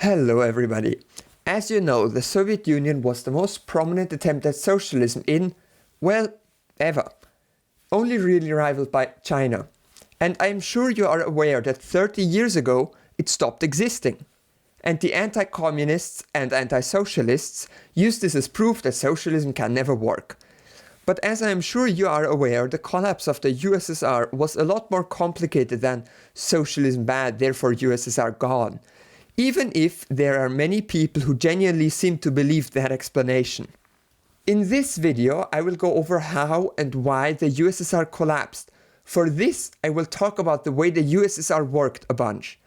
Hello everybody. As you know, the Soviet Union was the most prominent attempt at socialism in, well, ever. Only really rivaled by China. And I'm sure you are aware that 30 years ago it stopped existing. And the anti-communists and anti-socialists used this as proof that socialism can never work. But as I am sure you are aware, the collapse of the USSR was a lot more complicated than socialism bad, therefore USSR gone. Even if there are many people who genuinely seem to believe that explanation. In this video, I will go over how and why the USSR collapsed. For this, I will talk about the way the USSR worked a bunch.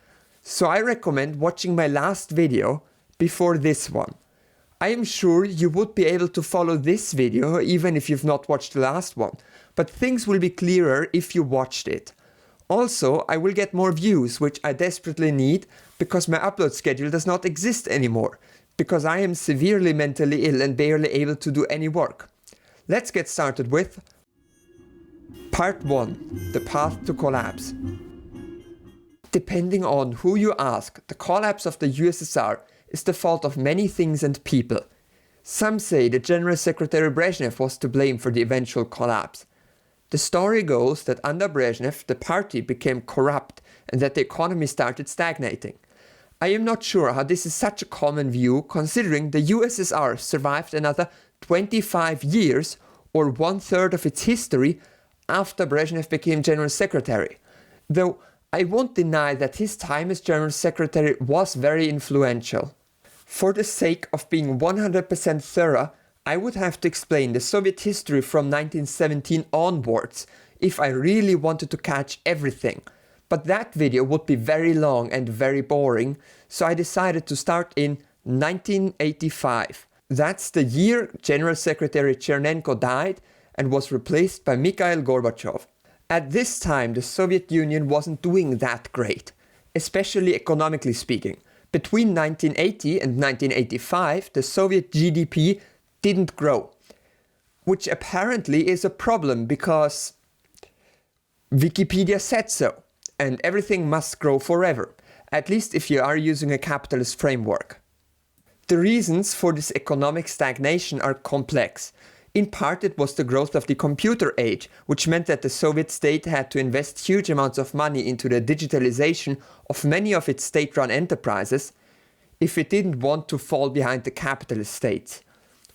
So I recommend watching my last video before this one. I am sure you would be able to follow this video even if you've not watched the last one, but things will be clearer if you watched it. Also, I will get more views, which I desperately need, because my upload schedule does not exist anymore, because I am severely mentally ill and barely able to do any work. Let's get started with Part 1. The Path to Collapse. Depending on who you ask, the collapse of the USSR is the fault of many things and people. Some say the General Secretary Brezhnev was to blame for the eventual collapse. The story goes that under Brezhnev, the party became corrupt and that the economy started stagnating. I am not sure how this is such a common view, considering the USSR survived another 25 years, or 1/3 of its history, after Brezhnev became General Secretary. Though I won't deny that his time as General Secretary was very influential. For the sake of being 100% thorough, I would have to explain the Soviet history from 1917 onwards if I really wanted to catch everything. But that video would be very long and very boring, so I decided to start in 1985. That's the year General Secretary Chernenko died and was replaced by Mikhail Gorbachev. At this time, the Soviet Union wasn't doing that great, especially economically speaking. Between 1980 and 1985, the Soviet GDP didn't grow, which apparently is a problem because Wikipedia said so, and everything must grow forever, at least if you are using a capitalist framework. The reasons for this economic stagnation are complex. In part, it was the growth of the computer age, which meant that the Soviet state had to invest huge amounts of money into the digitalization of many of its state-run enterprises if it didn't want to fall behind the capitalist states.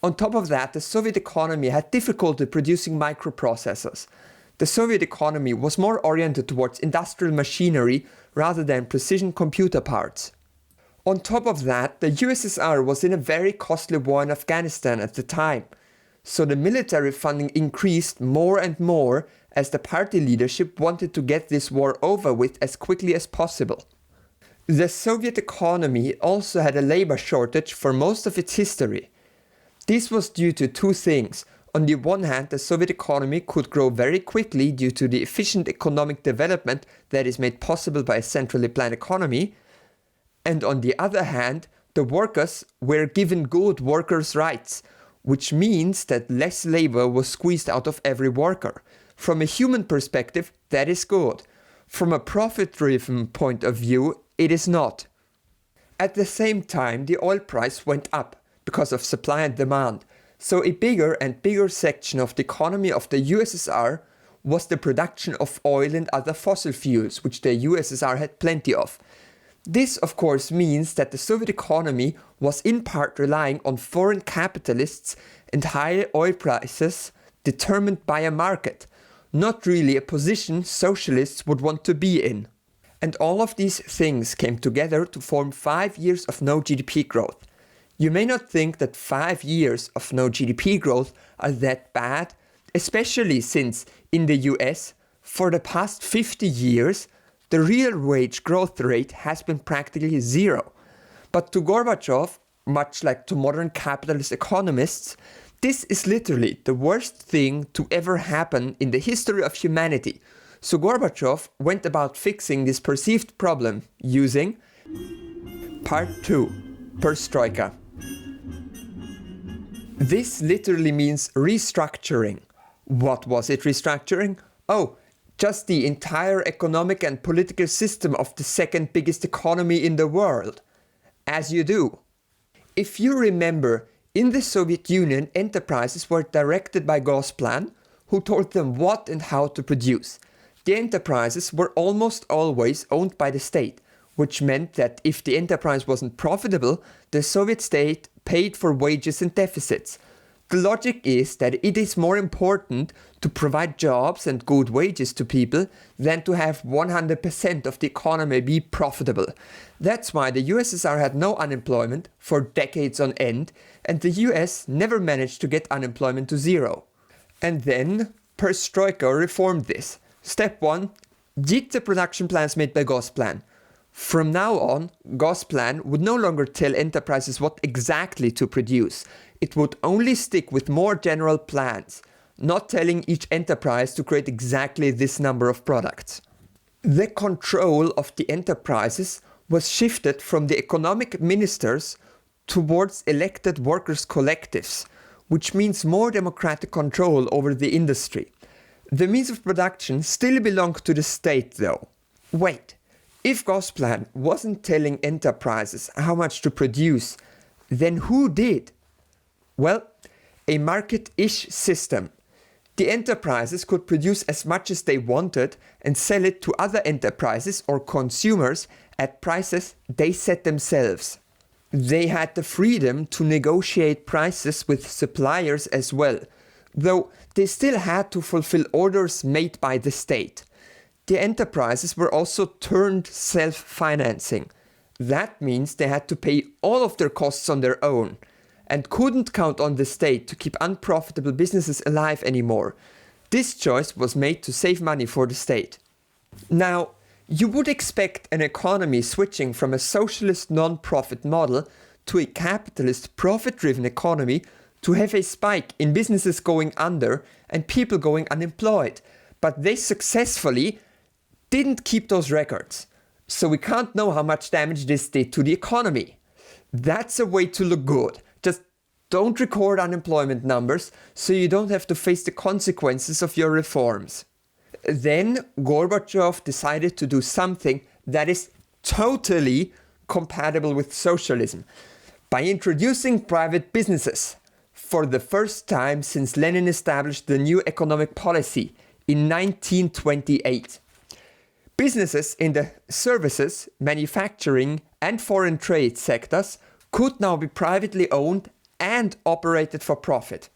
On top of that, the Soviet economy had difficulty producing microprocessors. The Soviet economy was more oriented towards industrial machinery rather than precision computer parts. On top of that, the USSR was in a very costly war in Afghanistan at the time, so the military funding increased more and more as the party leadership wanted to get this war over with as quickly as possible. The Soviet economy also had a labor shortage for most of its history. This was due to two things. On the one hand, the Soviet economy could grow very quickly due to the efficient economic development that is made possible by a centrally planned economy. And on the other hand, the workers were given good workers' rights, which means that less labor was squeezed out of every worker. From a human perspective, that is good. From a profit-driven point of view, it is not. At the same time, the oil price went up because of supply and demand. So a bigger and bigger section of the economy of the USSR was the production of oil and other fossil fuels, which the USSR had plenty of. This of course means that the Soviet economy was in part relying on foreign capitalists and high oil prices determined by a market, not really a position socialists would want to be in. And all of these things came together to form 5 years of no GDP growth. You may not think that 5 years of no GDP growth are that bad, especially since in the US, for the past 50 years, the real wage growth rate has been practically zero. But to Gorbachev, much like to modern capitalist economists, this is literally the worst thing to ever happen in the history of humanity. So Gorbachev went about fixing this perceived problem using Part 2, Perestroika. This literally means restructuring. What was it restructuring? Oh, just the entire economic and political system of the second biggest economy in the world. as you do. If you remember, in the Soviet Union, enterprises were directed by Gosplan, who told them what and how to produce. The enterprises were almost always owned by the state, which meant that if the enterprise wasn't profitable, the Soviet state paid for wages and deficits. The logic is that it is more important to provide jobs and good wages to people than to have 100% of the economy be profitable. That's why the USSR had no unemployment for decades on end, and the US never managed to get unemployment to zero. And then Perestroika reformed this. Step 1. Ditch the production plans made by Gosplan. From now on, Gosplan would no longer tell enterprises what exactly to produce. It would only stick with more general plans, not telling each enterprise to create exactly this number of products. The control of the enterprises was shifted from the economic ministers towards elected workers' collectives, which means more democratic control over the industry. The means of production still belonged to the state though. Wait, if Gosplan wasn't telling enterprises how much to produce, then who did? Well, a market-ish system. The enterprises could produce as much as they wanted and sell it to other enterprises or consumers at prices they set themselves. They had the freedom to negotiate prices with suppliers as well, though they still had to fulfill orders made by the state. The enterprises were also turned self-financing. That means they had to pay all of their costs on their own and couldn't count on the state to keep unprofitable businesses alive anymore. This choice was made to save money for the state. Now, you would expect an economy switching from a socialist non-profit model to a capitalist profit-driven economy to have a spike in businesses going under and people going unemployed. But they successfully didn't keep those records. So we can't know how much damage this did to the economy. That's a way to look good. Just don't record unemployment numbers so you don't have to face the consequences of your reforms. Then Gorbachev decided to do something that is totally compatible with socialism by introducing private businesses for the first time since Lenin established the new economic policy in 1928. Businesses in the services, manufacturing and foreign trade sectors could now be privately owned and operated for profit.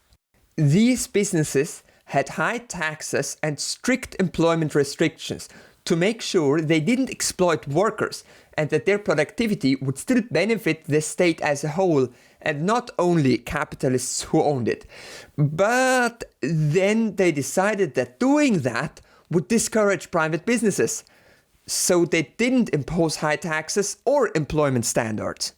These businesses had high taxes and strict employment restrictions to make sure they didn't exploit workers and that their productivity would still benefit the state as a whole and not only capitalists who owned it. But then they decided that doing that would discourage private businesses, so they didn't impose high taxes or employment standards.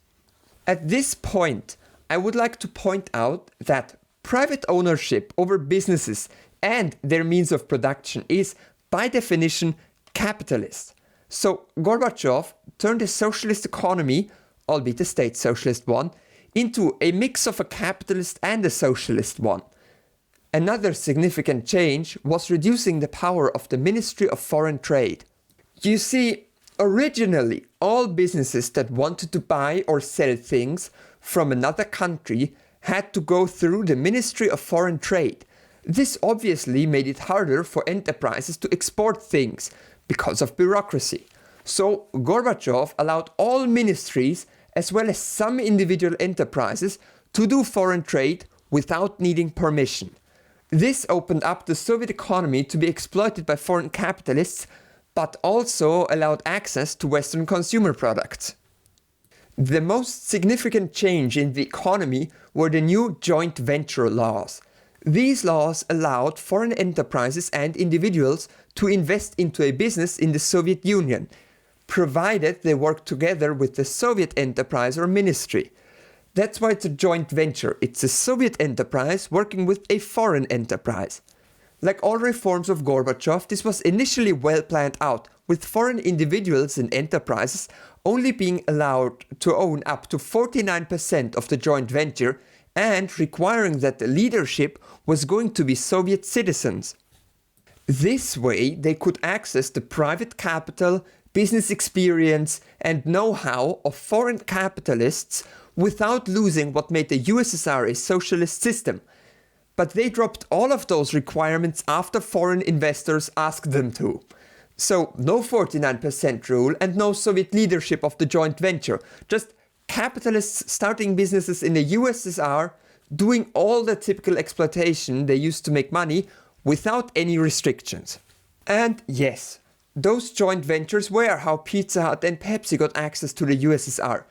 At this point, I would like to point out that private ownership over businesses and their means of production is, by definition, capitalist. So Gorbachev turned a socialist economy, albeit a state socialist one, into a mix of a capitalist and a socialist one. Another significant change was reducing the power of the Ministry of Foreign Trade. You see, originally all businesses that wanted to buy or sell things from another country had to go through the Ministry of Foreign Trade. This obviously made it harder for enterprises to export things because of bureaucracy. So Gorbachev allowed all ministries as well as some individual enterprises to do foreign trade without needing permission. This opened up the Soviet economy to be exploited by foreign capitalists, but also allowed access to Western consumer products. The most significant change in the economy were the new joint venture laws. These laws allowed foreign enterprises and individuals to invest into a business in the Soviet Union, provided they worked together with the Soviet enterprise or ministry. That's why it's a joint venture. It's a Soviet enterprise working with a foreign enterprise. Like all reforms of Gorbachev, this was initially well planned out, with foreign individuals and enterprises only being allowed to own up to 49% of the joint venture and requiring that the leadership was going to be Soviet citizens. This way, they could access the private capital, business experience and know-how of foreign capitalists without losing what made the USSR a socialist system. But they dropped all of those requirements after foreign investors asked them to. So no 49% rule and no Soviet leadership of the joint venture, just capitalists starting businesses in the USSR, doing all the typical exploitation they used to make money without any restrictions. And yes, those joint ventures were how Pizza Hut and Pepsi got access to the USSR.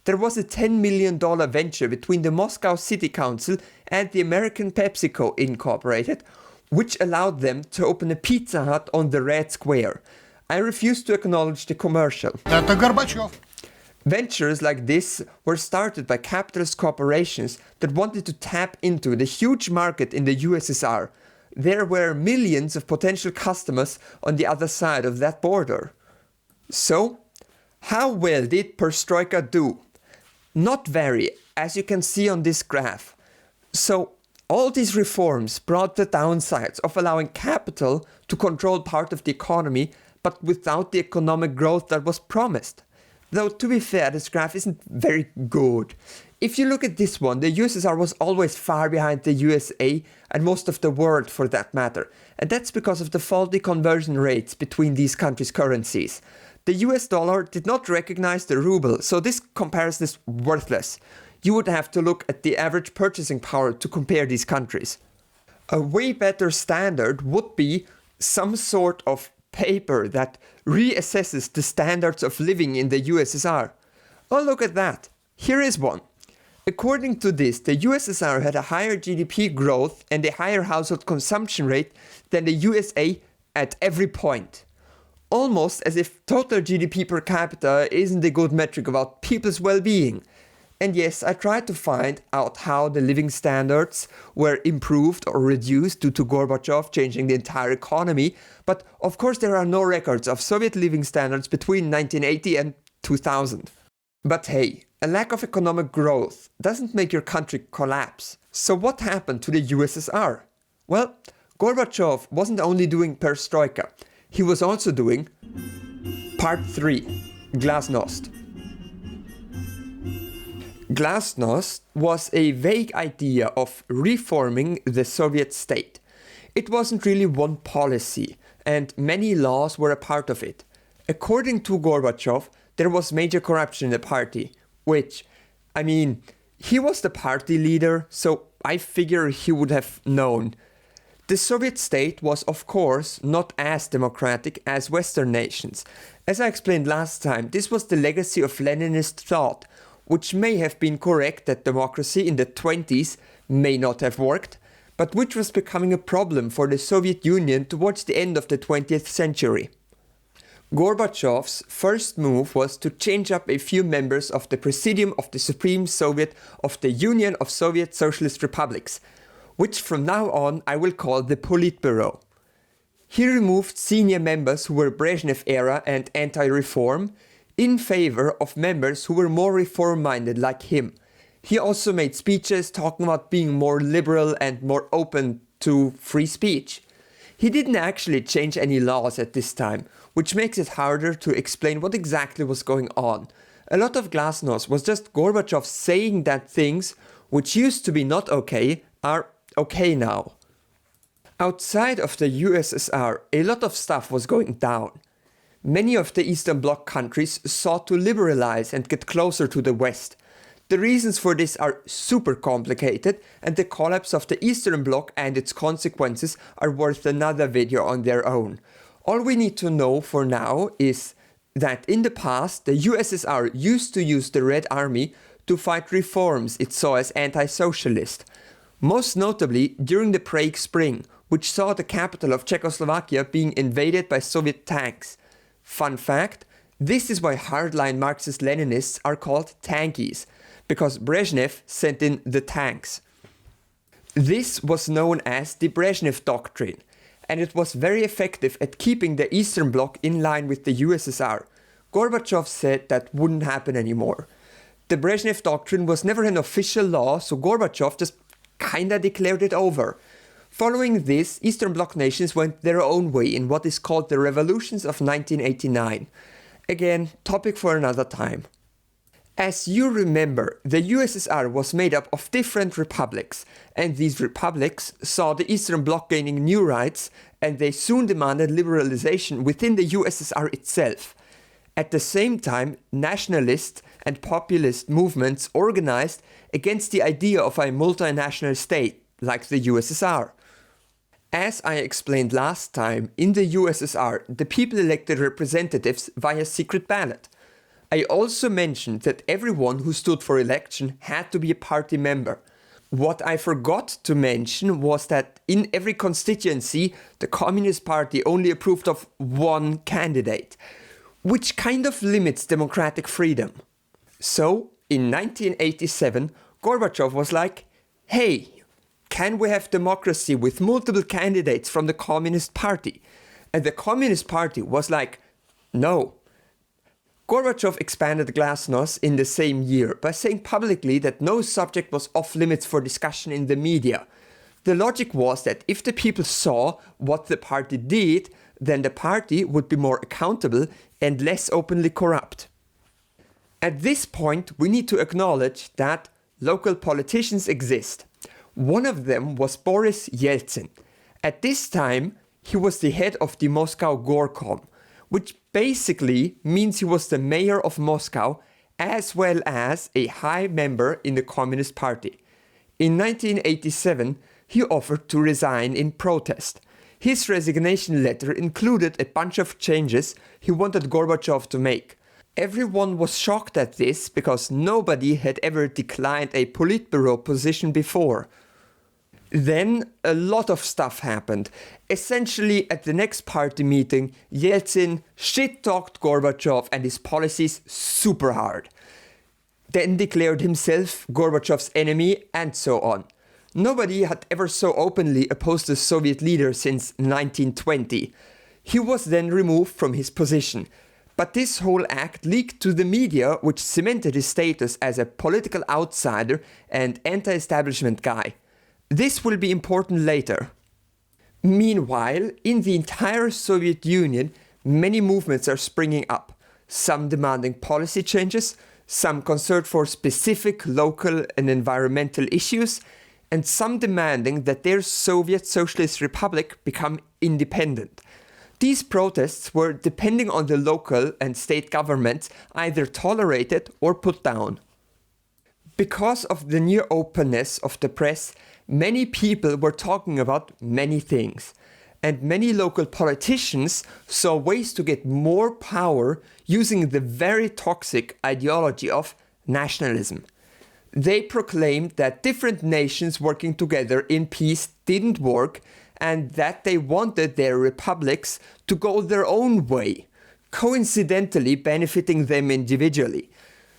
There was a $10 million venture between the Moscow City Council and the American PepsiCo Incorporated, which allowed them to open a Pizza Hut on the Red Square. I refuse to acknowledge the commercial. Это Gorbachev. Ventures like this were started by capitalist corporations that wanted to tap into the huge market in the USSR. There were millions of potential customers on the other side of that border. So, how well did Perestroika do? Not very, as you can see on this graph. So, all these reforms brought the downsides of allowing capital to control part of the economy, but without the economic growth that was promised. Though, to be fair, this graph isn't very good. If you look at this one, the USSR was always far behind the USA and most of the world for that matter. And that's because of the faulty conversion rates between these countries' currencies. The US dollar did not recognize the ruble, so this comparison is worthless. You would have to look at the average purchasing power to compare these countries. A way better standard would be some sort of paper that reassesses the standards of living in the USSR. Oh, look at that. Here is one. According to this, the USSR had a higher GDP growth and a higher household consumption rate than the USA at every point. Almost as if total GDP per capita isn't a good metric about people's well-being. And yes, I tried to find out how the living standards were improved or reduced due to Gorbachev changing the entire economy, but of course there are no records of Soviet living standards between 1980 and 2000. But hey, a lack of economic growth doesn't make your country collapse. So what happened to the USSR? Well, Gorbachev wasn't only doing Perestroika, he was also doing Part 3, Glasnost. Glasnost was a vague idea of reforming the Soviet state. It wasn't really one policy, and many laws were a part of it. According to Gorbachev, there was major corruption in the party, which, he was the party leader, so I figure he would have known. The Soviet state was, of course, not as democratic as Western nations. As I explained last time, this was the legacy of Leninist thought, which may have been correct that democracy in the 20s may not have worked, but which was becoming a problem for the Soviet Union towards the end of the 20th century. Gorbachev's first move was to change up a few members of the Presidium of the Supreme Soviet of the Union of Soviet Socialist Republics, which from now on I will call the Politburo. He removed senior members who were Brezhnev era and anti-reform, in favor of members who were more reform-minded like him. He also made speeches talking about being more liberal and more open to free speech. He didn't actually change any laws at this time, which makes it harder to explain what exactly was going on. A lot of Glasnost was just Gorbachev saying that things which used to be not okay are okay now. Outside of the USSR, a lot of stuff was going down. Many of the Eastern Bloc countries sought to liberalize and get closer to the West. The reasons for this are super complicated, and the collapse of the Eastern Bloc and its consequences are worth another video on their own. All we need to know for now is that in the past the USSR used to use the Red Army to fight reforms it saw as anti-socialist. Most notably during the Prague Spring, which saw the capital of Czechoslovakia being invaded by Soviet tanks. Fun fact, this is why hardline Marxist-Leninists are called tankies, because Brezhnev sent in the tanks. This was known as the Brezhnev Doctrine, and it was very effective at keeping the Eastern Bloc in line with the USSR. Gorbachev said that wouldn't happen anymore. The Brezhnev Doctrine was never an official law, so Gorbachev just kinda declared it over. Following this, Eastern Bloc nations went their own way in what is called the revolutions of 1989. Again, topic for another time. As you remember, the USSR was made up of different republics, and these republics saw the Eastern Bloc gaining new rights, and they soon demanded liberalization within the USSR itself. At the same time, nationalist and populist movements organized against the idea of a multinational state, like the USSR. As I explained last time, in the USSR, the people elected representatives via secret ballot. I also mentioned that everyone who stood for election had to be a party member. What I forgot to mention was that in every constituency, the Communist Party only approved of one candidate, which kind of limits democratic freedom. So, in 1987, Gorbachev was like, hey, can we have democracy with multiple candidates from the Communist Party? And the Communist Party was like, no. Gorbachev expanded Glasnost in the same year by saying publicly that no subject was off limits for discussion in the media. The logic was that if the people saw what the party did, then the party would be more accountable and less openly corrupt. At this point, we need to acknowledge that local politicians exist. One of them was Boris Yeltsin. At this time, he was the head of the Moscow Gorkom, which basically means he was the mayor of Moscow as well as a high member in the Communist Party. In 1987, he offered to resign in protest. His resignation letter included a bunch of changes he wanted Gorbachev to make. Everyone was shocked at this because nobody had ever declined a Politburo position before. Then a lot of stuff happened. Essentially, at the next party meeting, Yeltsin shit-talked Gorbachev and his policies super hard. Then declared himself Gorbachev's enemy and so on. Nobody had ever so openly opposed a Soviet leader since 1920. He was then removed from his position. But this whole act leaked to the media, which cemented his status as a political outsider and anti-establishment guy. This will be important later. Meanwhile, in the entire Soviet Union, many movements are springing up, some demanding policy changes, some concerned for specific local and environmental issues, and some demanding that their Soviet Socialist Republic become independent. These protests were, depending on the local and state governments, either tolerated or put down. Because of the near openness of the press, many people were talking about many things, and many local politicians saw ways to get more power using the very toxic ideology of nationalism. They proclaimed that different nations working together in peace didn't work, and that they wanted their republics to go their own way, coincidentally benefiting them individually.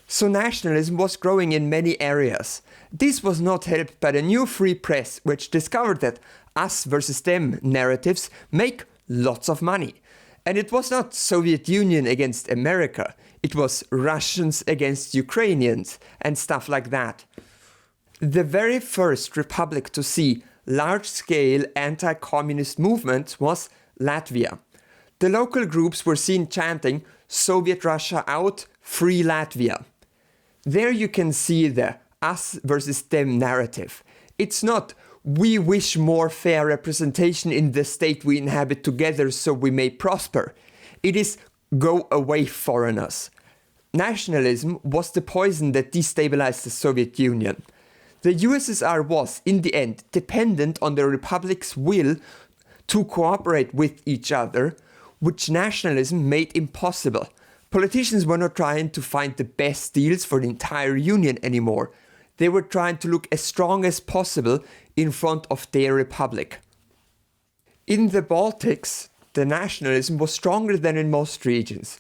So nationalism was growing in many areas. This was not helped by the new free press, which discovered that us versus them narratives make lots of money. And it was not Soviet Union against America, it was Russians against Ukrainians and stuff like that. The very first republic to see large-scale anti-communist movements was Latvia. The local groups were seen chanting, "Soviet Russia out, free Latvia." There you can see the us versus them narrative. It's not, we wish more fair representation in the state we inhabit together so we may prosper. It is, go away foreigners. Nationalism was the poison that destabilized the Soviet Union. The USSR was, in the end, dependent on the republic's will to cooperate with each other, which nationalism made impossible. Politicians were not trying to find the best deals for the entire union anymore. They were trying to look as strong as possible in front of their republic. In the Baltics, the nationalism was stronger than in most regions.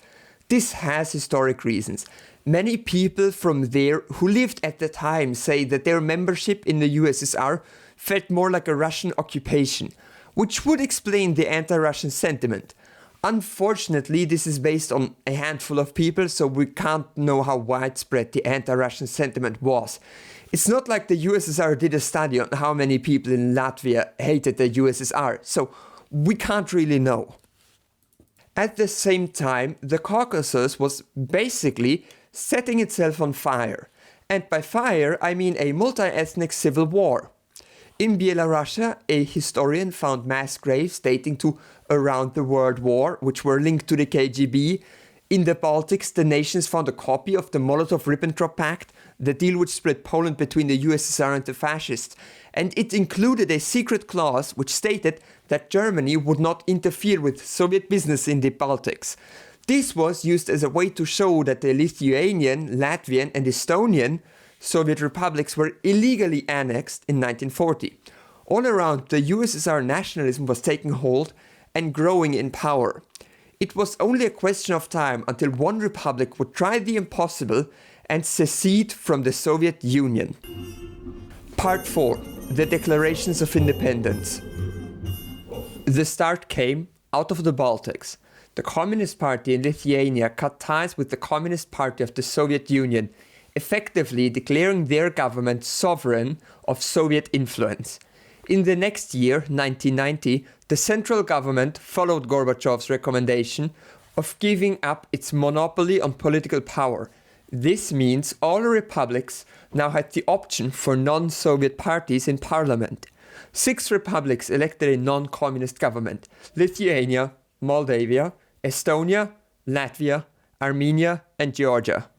This has historic reasons. Many people from there who lived at the time say that their membership in the USSR felt more like a Russian occupation, which would explain the anti-Russian sentiment. Unfortunately, this is based on a handful of people, so we can't know how widespread the anti-Russian sentiment was. It's not like the USSR did a study on how many people in Latvia hated the USSR, so we can't really know. At the same time, the Caucasus was basically setting itself on fire. And by fire, I mean a multi-ethnic civil war. In Belarus, a historian found mass graves dating to around the World War, which were linked to the KGB. In the Baltics, the nations found a copy of the Molotov-Ribbentrop Pact, the deal which split Poland between the USSR and the fascists. And it included a secret clause which stated that Germany would not interfere with Soviet business in the Baltics. This was used as a way to show that the Lithuanian, Latvian and Estonian Soviet republics were illegally annexed in 1940. All around, the USSR nationalism was taking hold and growing in power. It was only a question of time until one republic would try the impossible and secede from the Soviet Union. Part 4. The Declarations of Independence. The start came out of the Baltics. The Communist Party in Lithuania cut ties with the Communist Party of the Soviet Union, effectively declaring their government sovereign of Soviet influence. In the next year, 1990, the central government followed Gorbachev's recommendation of giving up its monopoly on political power. This means all republics now had the option for non-Soviet parties in parliament. 6 republics elected a non-communist government: Lithuania, Moldavia, Estonia, Latvia, Armenia and Georgia.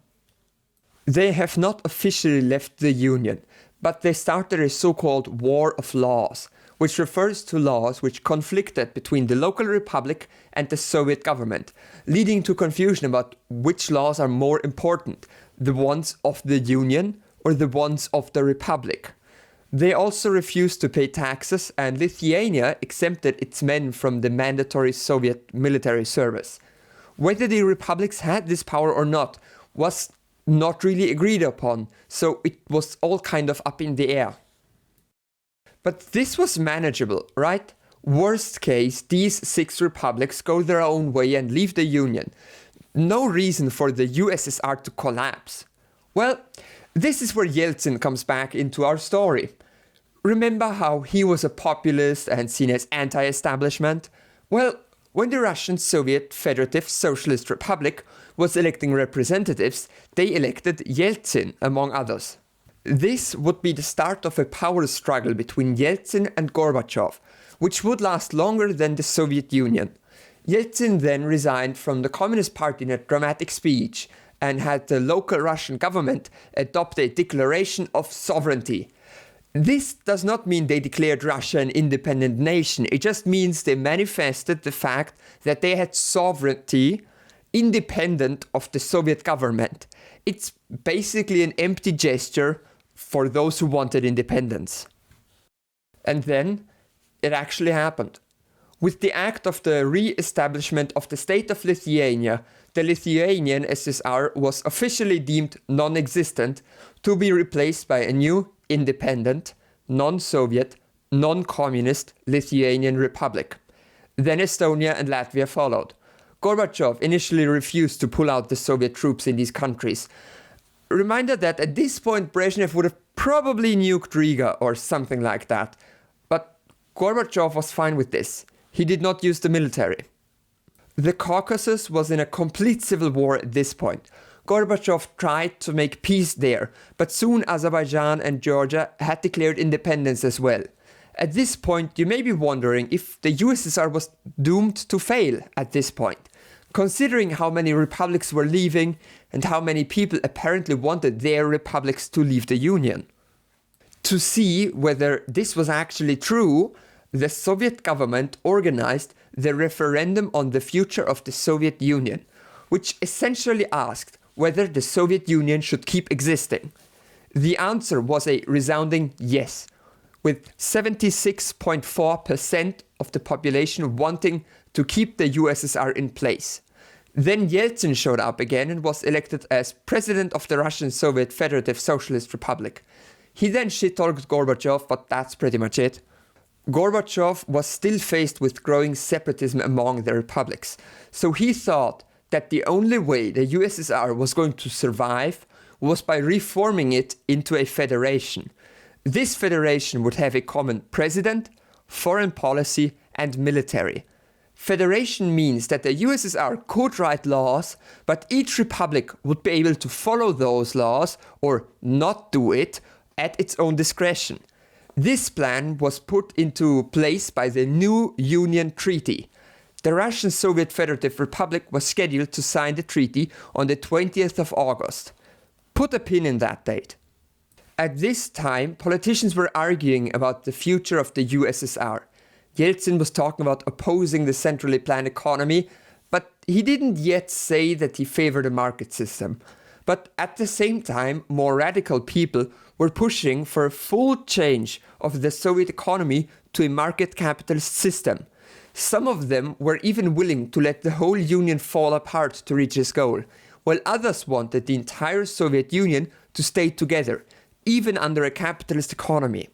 They have not officially left the Union, but they started a so-called war of laws, which refers to laws which conflicted between the local republic and the Soviet government, leading to confusion about which laws are more important, the ones of the Union or the ones of the republic. They also refused to pay taxes, and Lithuania exempted its men from the mandatory Soviet military service. Whether the republics had this power or not was not really agreed upon, so it was all kind of up in the air. But this was manageable, right? Worst case, these 6 republics go their own way and leave the Union. No reason for the USSR to collapse. Well, this is where Yeltsin comes back into our story. Remember how he was a populist and seen as anti-establishment? Well, when the Russian Soviet Federative Socialist Republic was electing representatives, they elected Yeltsin, among others. This would be the start of a power struggle between Yeltsin and Gorbachev, which would last longer than the Soviet Union. Yeltsin then resigned from the Communist Party in a dramatic speech and had the local Russian government adopt a declaration of sovereignty. This does not mean they declared Russia an independent nation. It just means they manifested the fact that they had sovereignty independent of the Soviet government. It's basically an empty gesture for those who wanted independence. And then it actually happened. With the act of the re-establishment of the state of Lithuania, the Lithuanian SSR was officially deemed non-existent, to be replaced by a new, independent, non-Soviet, non-communist Lithuanian Republic. Then Estonia and Latvia followed. Gorbachev initially refused to pull out the Soviet troops in these countries. Reminder that at this point Brezhnev would have probably nuked Riga or something like that. But Gorbachev was fine with this. He did not use the military. The Caucasus was in a complete civil war at this point. Gorbachev tried to make peace there, but soon Azerbaijan and Georgia had declared independence as well. At this point, you may be wondering if the USSR was doomed to fail at this point, considering how many republics were leaving and how many people apparently wanted their republics to leave the Union. To see whether this was actually true, the Soviet government organized the referendum on the future of the Soviet Union, which essentially asked whether the Soviet Union should keep existing. The answer was a resounding yes, with 76.4% of the population wanting to keep the USSR in place. Then Yeltsin showed up again and was elected as president of the Russian Soviet Federative Socialist Republic. He then shit-talked Gorbachev, but that's pretty much it. Gorbachev was still faced with growing separatism among the republics, so he thought that the only way the USSR was going to survive was by reforming it into a federation. This federation would have a common president, foreign policy, and military. Federation means that the USSR could write laws, but each republic would be able to follow those laws or not do it at its own discretion. This plan was put into place by the new Union Treaty. The Russian Soviet Federative Republic was scheduled to sign the treaty on the 20th of August. Put a pin in that date. At this time, politicians were arguing about the future of the USSR. Yeltsin was talking about opposing the centrally planned economy, but he didn't yet say that he favored a market system. But at the same time, more radical people were pushing for a full change of the Soviet economy to a market capitalist system. Some of them were even willing to let the whole Union fall apart to reach this goal, while others wanted the entire Soviet Union to stay together, even under a capitalist economy.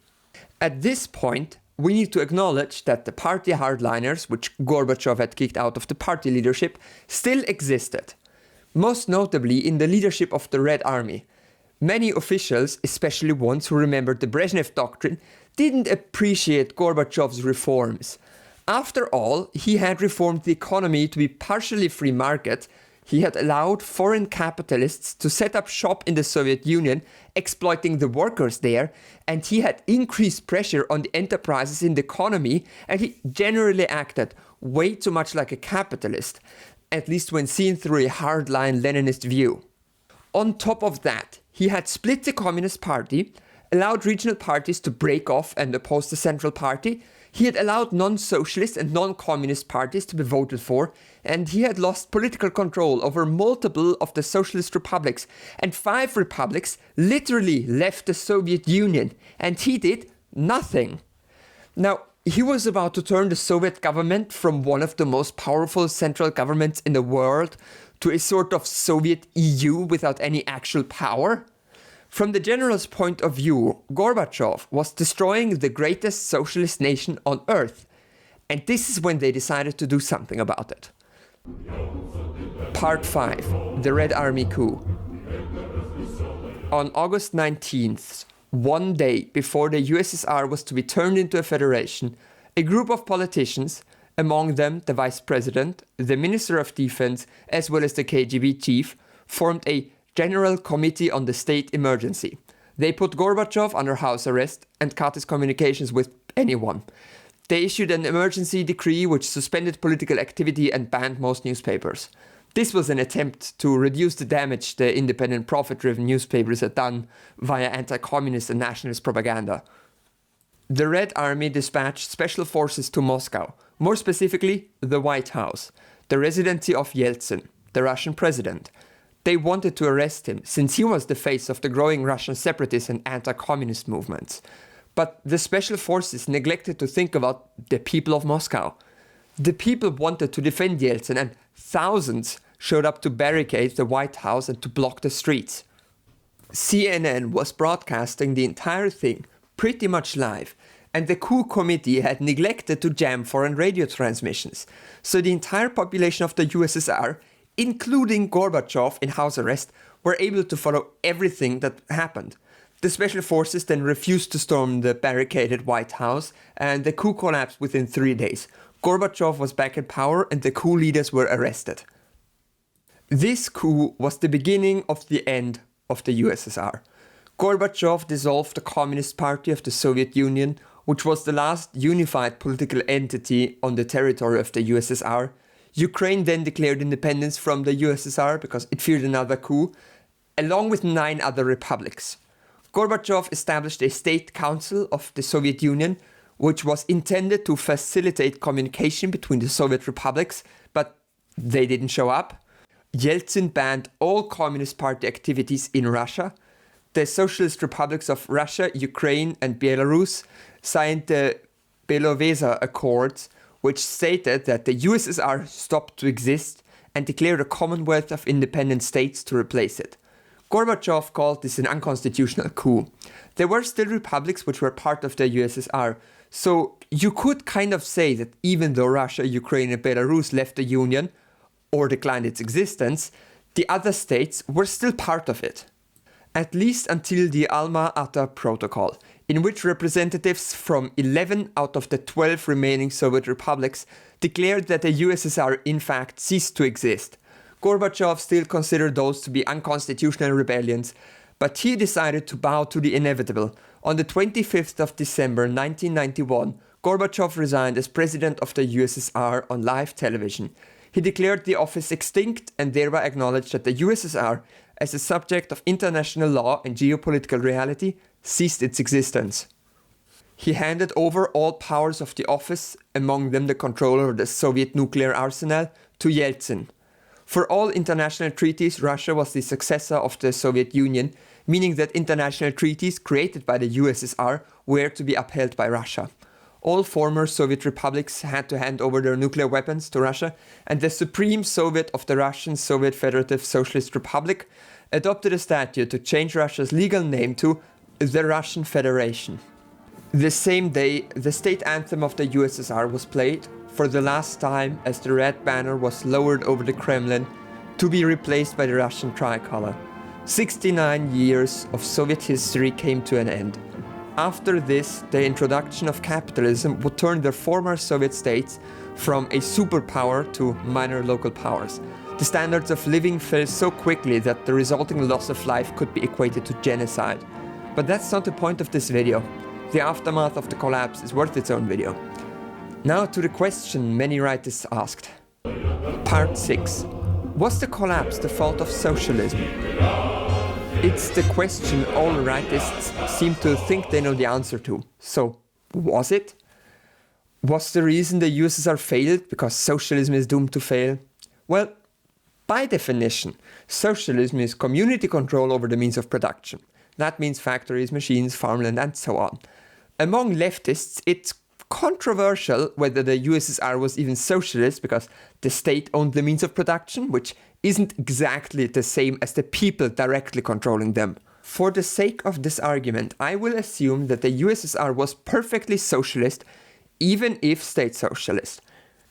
At this point, we need to acknowledge that the party hardliners, which Gorbachev had kicked out of the party leadership, still existed. Most notably in the leadership of the Red Army. Many officials, especially ones who remembered the Brezhnev Doctrine, didn't appreciate Gorbachev's reforms. After all, he had reformed the economy to be partially free market. He had allowed foreign capitalists to set up shop in the Soviet Union, exploiting the workers there, and he had increased pressure on the enterprises in the economy, and he generally acted way too much like a capitalist, at least when seen through a hardline Leninist view. On top of that, he had split the Communist Party, allowed regional parties to break off and oppose the Central Party. He had allowed non-socialist and non-communist parties to be voted for, and he had lost political control over multiple of the socialist republics, and 5 republics literally left the Soviet Union, and he did nothing. Now, he was about to turn the Soviet government from one of the most powerful central governments in the world to a sort of Soviet EU without any actual power. From the general's point of view, Gorbachev was destroying the greatest socialist nation on earth, and this is when they decided to do something about it. Part 5. The Red Army coup. On August 19th, one day before the USSR was to be turned into a federation, a group of politicians, among them the Vice President, the Minister of Defense, as well as the KGB chief, formed a General Committee on the State Emergency. They put Gorbachev under house arrest and cut his communications with anyone. They issued an emergency decree which suspended political activity and banned most newspapers. This was an attempt to reduce the damage the independent profit-driven newspapers had done via anti-communist and nationalist propaganda. The Red Army dispatched special forces to Moscow, more specifically the White House, the residency of Yeltsin, the Russian president. They wanted to arrest him, since he was the face of the growing Russian separatist and anti-communist movements. But the special forces neglected to think about the people of Moscow. The people wanted to defend Yeltsin, and thousands showed up to barricade the White House and to block the streets. CNN was broadcasting the entire thing, pretty much live, and the coup committee had neglected to jam foreign radio transmissions. So the entire population of the USSR, including Gorbachev in house arrest, were able to follow everything that happened. The special forces then refused to storm the barricaded White House, and the coup collapsed within 3 days. Gorbachev was back in power and the coup leaders were arrested. This coup was the beginning of the end of the USSR. Gorbachev dissolved the Communist Party of the Soviet Union, which was the last unified political entity on the territory of the USSR. Ukraine then declared independence from the USSR because it feared another coup, along with 9 other republics. Gorbachev established a state council of the Soviet Union, which was intended to facilitate communication between the Soviet republics, but they didn't show up. Yeltsin banned all Communist Party activities in Russia. The Socialist Republics of Russia, Ukraine and Belarus signed the Beloveza Accords, which stated that the USSR stopped to exist and declared a Commonwealth of Independent States to replace it. Gorbachev called this an unconstitutional coup. There were still republics which were part of the USSR, so you could kind of say that even though Russia, Ukraine and Belarus left the Union, or declined its existence, the other states were still part of it. at least until the Alma-Ata Protocol, in which representatives from 11 out of the 12 remaining Soviet republics declared that the USSR in fact ceased to exist. Gorbachev still considered those to be unconstitutional rebellions, but he decided to bow to the inevitable. On the 25th of December 1991, Gorbachev resigned as president of the USSR on live television. He declared the office extinct and thereby acknowledged that the USSR, as a subject of international law and geopolitical reality, ceased its existence. He handed over all powers of the office, among them the control over the Soviet nuclear arsenal, to Yeltsin. For all international treaties, Russia was the successor of the Soviet Union, meaning that international treaties created by the USSR were to be upheld by Russia. All former Soviet republics had to hand over their nuclear weapons to Russia, and the Supreme Soviet of the Russian Soviet Federative Socialist Republic adopted a statute to change Russia's legal name to the Russian Federation. The same day, the state anthem of the USSR was played, for the last time as the red banner was lowered over the Kremlin, to be replaced by the Russian tricolor. 69 years of Soviet history came to an end. After this, the introduction of capitalism would turn the former Soviet states from a superpower to minor local powers. The standards of living fell so quickly that the resulting loss of life could be equated to genocide. But that's not the point of this video. The aftermath of the collapse is worth its own video. Now to the question many writers asked. Part 6. Was the collapse the fault of socialism? It's the question all rightists seem to think they know the answer to. So, was it? Was the reason the USSR failed because socialism is doomed to fail? Well, by definition, socialism is community control over the means of production. That means factories, machines, farmland, and so on. Among leftists, it's controversial whether the USSR was even socialist because the state owned the means of production, which isn't exactly the same as the people directly controlling them. For the sake of this argument, I will assume that the USSR was perfectly socialist, even if state socialist.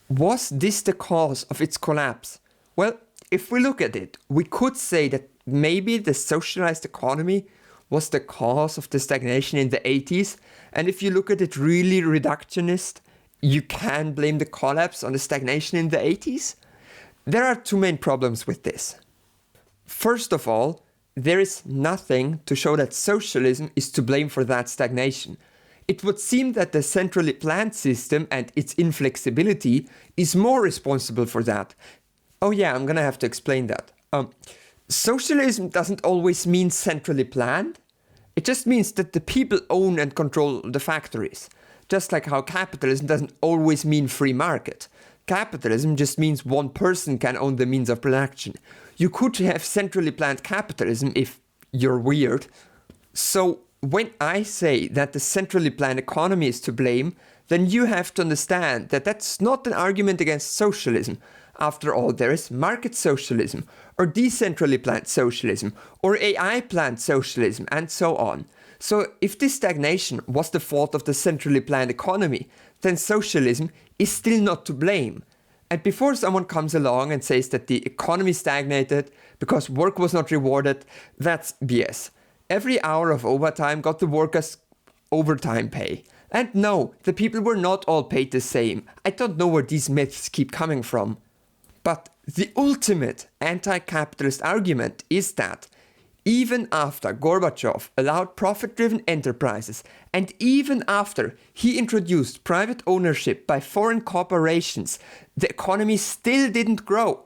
Was this the cause of its collapse? Well, if we look at it, we could say that maybe the socialized economy was the cause of the stagnation in the 80s, and if you look at it really reductionist, you can blame the collapse on the stagnation in the 80s. There are two main problems with this. First of all, there is nothing to show that socialism is to blame for that stagnation. It would seem that the centrally planned system and its inflexibility is more responsible for that. Oh yeah, I'm gonna have to explain that. Socialism doesn't always mean centrally planned. It just means that the people own and control the factories. Just like how capitalism doesn't always mean free market. Capitalism just means one person can own the means of production. You could have centrally planned capitalism if you're weird. So when I say that the centrally planned economy is to blame, then you have to understand that that's not an argument against socialism. After all, there is market socialism, or decentrally planned socialism, or AI planned socialism, and so on. So if this stagnation was the fault of the centrally planned economy, then socialism is still not to blame. And before someone comes along and says that the economy stagnated because work was not rewarded, that's BS. Every hour of overtime got the workers overtime pay. And no, the people were not all paid the same. I don't know where these myths keep coming from. But the ultimate anti-capitalist argument is that even after Gorbachev allowed profit-driven enterprises, and even after he introduced private ownership by foreign corporations, the economy still didn't grow.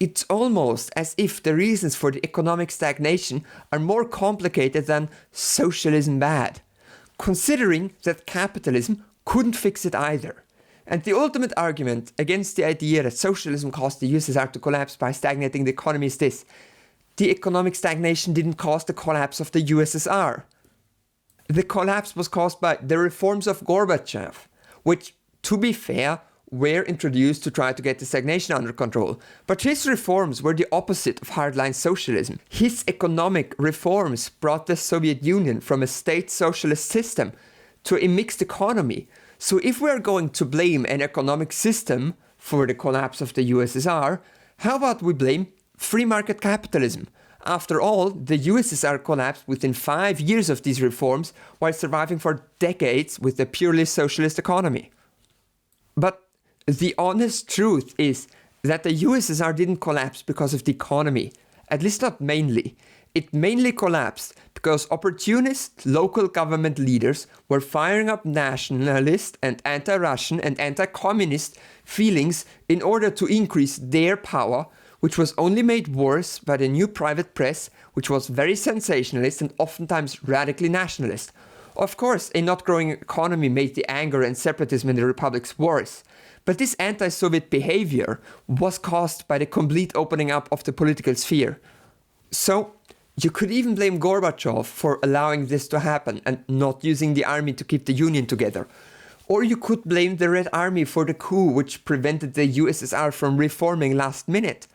It's almost as if the reasons for the economic stagnation are more complicated than socialism bad, considering that capitalism couldn't fix it either. And the ultimate argument against the idea that socialism caused the USSR to collapse by stagnating the economy is this: the economic stagnation didn't cause the collapse of the USSR. The collapse was caused by the reforms of Gorbachev, which, to be fair, were introduced to try to get the stagnation under control. But his reforms were the opposite of hardline socialism. His economic reforms brought the Soviet Union from a state socialist system to a mixed economy. So if we are going to blame an economic system for the collapse of the USSR, how about we blame free market capitalism? After all, the USSR collapsed within 5 years of these reforms while surviving for decades with a purely socialist economy. But the honest truth is that the USSR didn't collapse because of the economy, at least not mainly. It mainly collapsed because opportunist local government leaders were firing up nationalist and anti-Russian and anti-communist feelings in order to increase their power, which was only made worse by the new private press, which was very sensationalist and oftentimes radically nationalist. Of course, a not growing economy made the anger and separatism in the republics worse. But this anti-Soviet behavior was caused by the complete opening up of the political sphere. So, you could even blame Gorbachev for allowing this to happen and not using the army to keep the Union together. Or you could blame the Red Army for the coup which prevented the USSR from reforming last minute.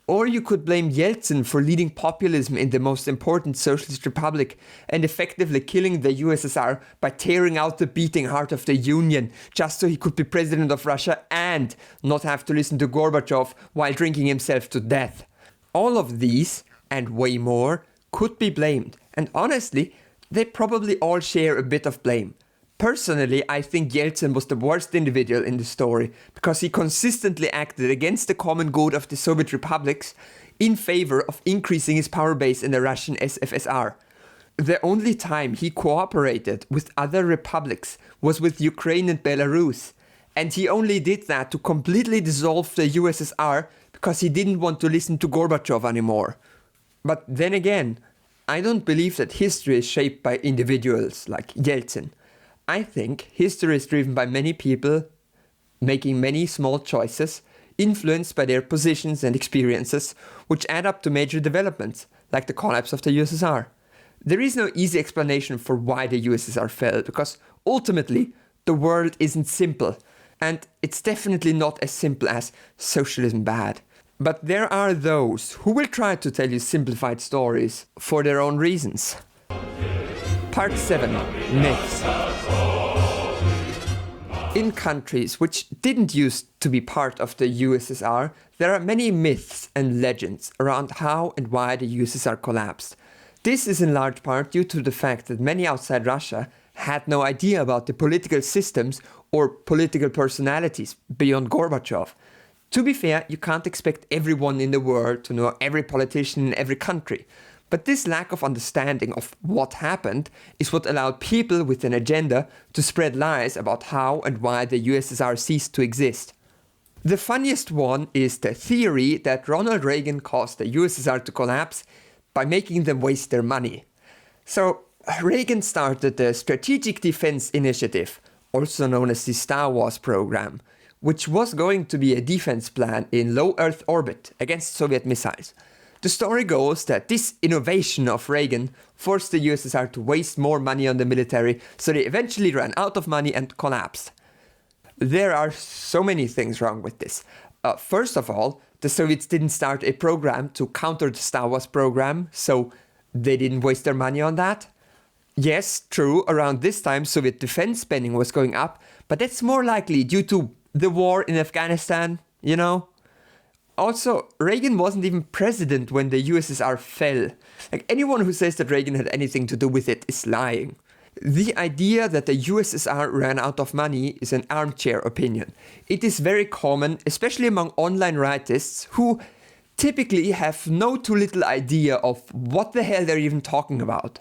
Or you could blame Yeltsin for leading populism in the most important socialist republic and effectively killing the USSR by tearing out the beating heart of the Union just so he could be president of Russia and not have to listen to Gorbachev while drinking himself to death. All of these, and way more, could be blamed, and honestly, they probably all share a bit of blame. Personally, I think Yeltsin was the worst individual in the story because he consistently acted against the common good of the Soviet republics in favor of increasing his power base in the Russian SFSR. The only time he cooperated with other republics was with Ukraine and Belarus, and he only did that to completely dissolve the USSR because he didn't want to listen to Gorbachev anymore. But then again, I don't believe that history is shaped by individuals like Yeltsin. I think history is driven by many people making many small choices, influenced by their positions and experiences, which add up to major developments, like the collapse of the USSR. There is no easy explanation for why the USSR fell, because ultimately, the world isn't simple, and it's definitely not as simple as socialism bad. But there are those who will try to tell you simplified stories for their own reasons. Part 7. Myths. In countries which didn't used to be part of the USSR, there are many myths and legends around how and why the USSR collapsed. This is in large part due to the fact that many outside Russia had no idea about the political systems or political personalities beyond Gorbachev. To be fair, you can't expect everyone in the world to know every politician in every country. But this lack of understanding of what happened is what allowed people with an agenda to spread lies about how and why the USSR ceased to exist. The funniest one is the theory that Ronald Reagan caused the USSR to collapse by making them waste their money. So, Reagan started the Strategic Defense Initiative, also known as the Star Wars program, which was going to be a defense plan in low Earth orbit against Soviet missiles. The story goes that this innovation of Reagan forced the USSR to waste more money on the military, so they eventually ran out of money and collapsed. There are so many things wrong with this. First of all, the Soviets didn't start a program to counter the Star Wars program, so they didn't waste their money on that. Yes, true, around this time Soviet defense spending was going up, but that's more likely due to the war in Afghanistan, you know? Also, Reagan wasn't even president when the USSR fell. Like, anyone who says that Reagan had anything to do with it is lying. The idea that the USSR ran out of money is an armchair opinion. It is very common, especially among online rightists who typically have no too little idea of what the hell they're even talking about.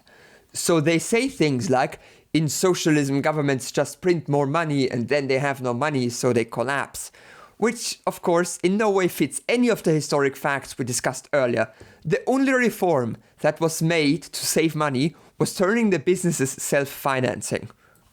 So they say things like, in socialism governments just print more money and then they have no money so they collapse. Which, of course, in no way fits any of the historic facts we discussed earlier. The only reform that was made to save money was turning the businesses self-financing.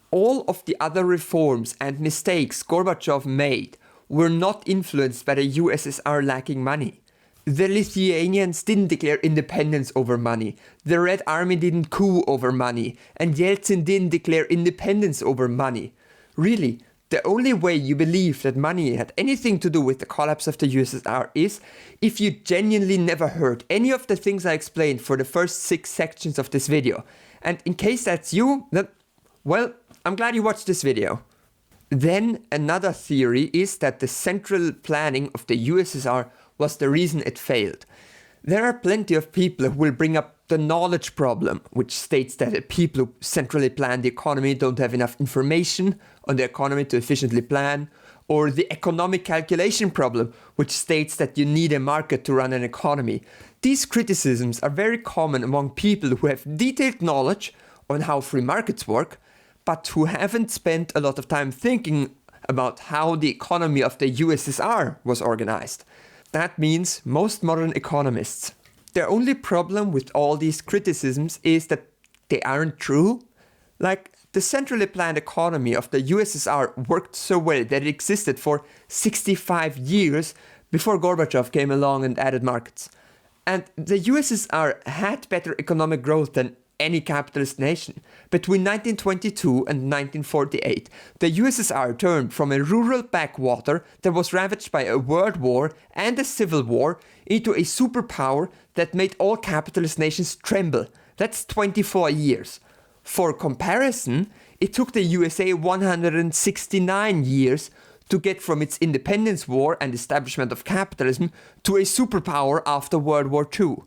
All of the other reforms and mistakes Gorbachev made were not influenced by the USSR lacking money. The Lithuanians didn't declare independence over money, the Red Army didn't coup over money, and Yeltsin didn't declare independence over money. Really, the only way you believe that money had anything to do with the collapse of the USSR is if you genuinely never heard any of the things I explained for the first 6 sections of this video. And in case that's you, then, well, I'm glad you watched this video. Then another theory is that the central planning of the USSR was the reason it failed. There are plenty of people who will bring up the knowledge problem, which states that people who centrally plan the economy don't have enough information on the economy to efficiently plan, or the economic calculation problem, which states that you need a market to run an economy. These criticisms are very common among people who have detailed knowledge on how free markets work, but who haven't spent a lot of time thinking about how the economy of the USSR was organized. That means most modern economists. Their only problem with all these criticisms is that they aren't true. Like, the centrally planned economy of the USSR worked so well that it existed for 65 years before Gorbachev came along and added markets. And the USSR had better economic growth than any capitalist nation. Between 1922 and 1948, the USSR turned from a rural backwater that was ravaged by a world war and a civil war into a superpower that made all capitalist nations tremble. That's 24 years. For comparison, it took the USA 169 years to get from its independence war and establishment of capitalism to a superpower after World War II.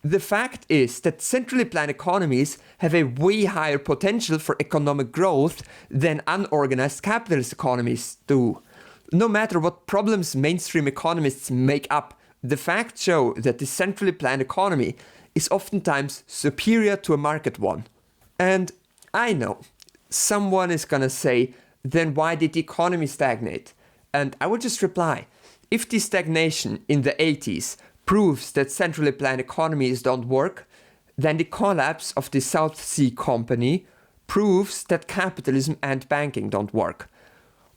The fact is that centrally planned economies have a way higher potential for economic growth than unorganized capitalist economies do. No matter what problems mainstream economists make up, the facts show that the centrally planned economy is oftentimes superior to a market one. And I know, someone is gonna say, then why did the economy stagnate? And I would just reply, if the stagnation in the 80s proves that centrally planned economies don't work, then the collapse of the South Sea Company proves that capitalism and banking don't work.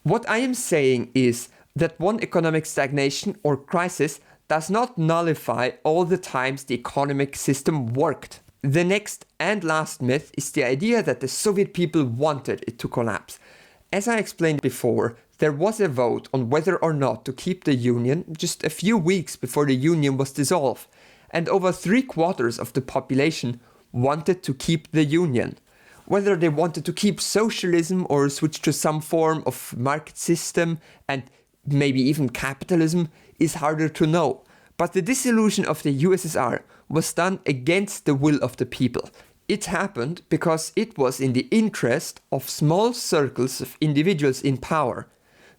What I am saying is that one economic stagnation or crisis does not nullify all the times the economic system worked. The next and last myth is the idea that the Soviet people wanted it to collapse. As I explained before, there was a vote on whether or not to keep the Union just a few weeks before the Union was dissolved, and over 3/4 of the population wanted to keep the Union. Whether they wanted to keep socialism or switch to some form of market system and maybe even capitalism is harder to know. But the dissolution of the USSR was done against the will of the people. It happened because it was in the interest of small circles of individuals in power.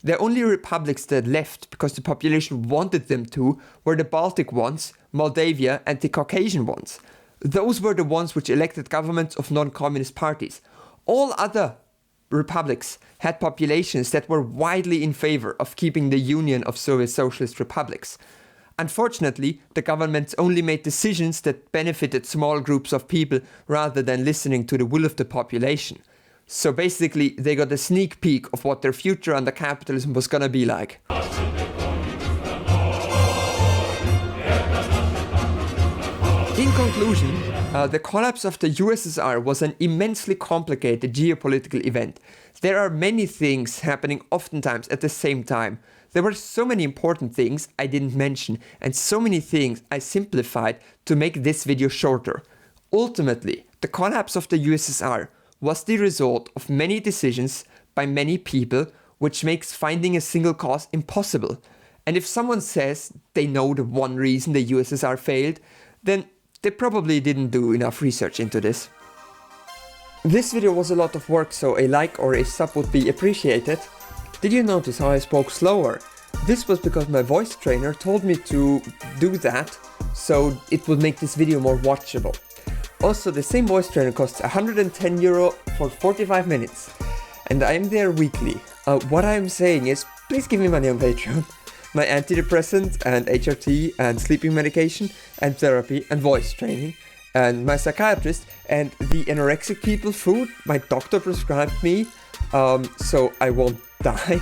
The only republics that left because the population wanted them to were the Baltic ones, Moldavia and the Caucasian ones. Those were the ones which elected governments of non-communist parties. All other republics had populations that were widely in favor of keeping the Union of Soviet Socialist Republics. Unfortunately, the governments only made decisions that benefited small groups of people rather than listening to the will of the population. So basically, they got a sneak peek of what their future under capitalism was gonna be like. In conclusion, the collapse of the USSR was an immensely complicated geopolitical event. There are many things happening oftentimes at the same time. There were so many important things I didn't mention, and so many things I simplified to make this video shorter. Ultimately, the collapse of the USSR was the result of many decisions by many people, which makes finding a single cause impossible. And if someone says they know the one reason the USSR failed, then they probably didn't do enough research into this. This video was a lot of work, so a like or a sub would be appreciated. Did you notice how I spoke slower? This was because my voice trainer told me to do that, so it would make this video more watchable. Also, the same voice trainer costs €110 for 45 minutes, and I am there weekly. What I am saying is, please give me money on Patreon. My antidepressant and HRT and sleeping medication and therapy and voice training and my psychiatrist and the anorexic people food my doctor prescribed me so I won't die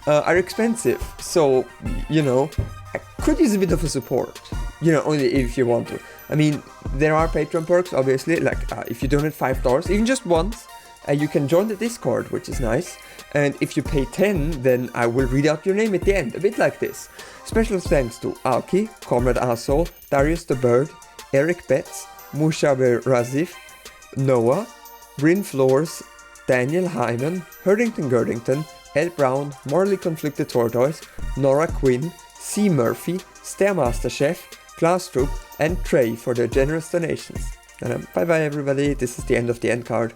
are expensive. So, you know, I could use a bit of a support, you know, only if you want to. I mean, there are Patreon perks, obviously, like if you donate $5, even just once, you can join the Discord, which is nice. And if you pay 10, then I will read out your name at the end, a bit like this. Special thanks to Alki, Comrade Asshole, Darius the Bird, Eric Betts, Mushabe Razif, Noah, Bryn Flores, Daniel Hyman, Herdington Gerdington, L. Brown, Morally Conflicted Tortoise, Nora Quinn, C. Murphy, Stairmaster Chef, Glasnost and Trey for their generous donations. Bye bye everybody, this is the end of the end card.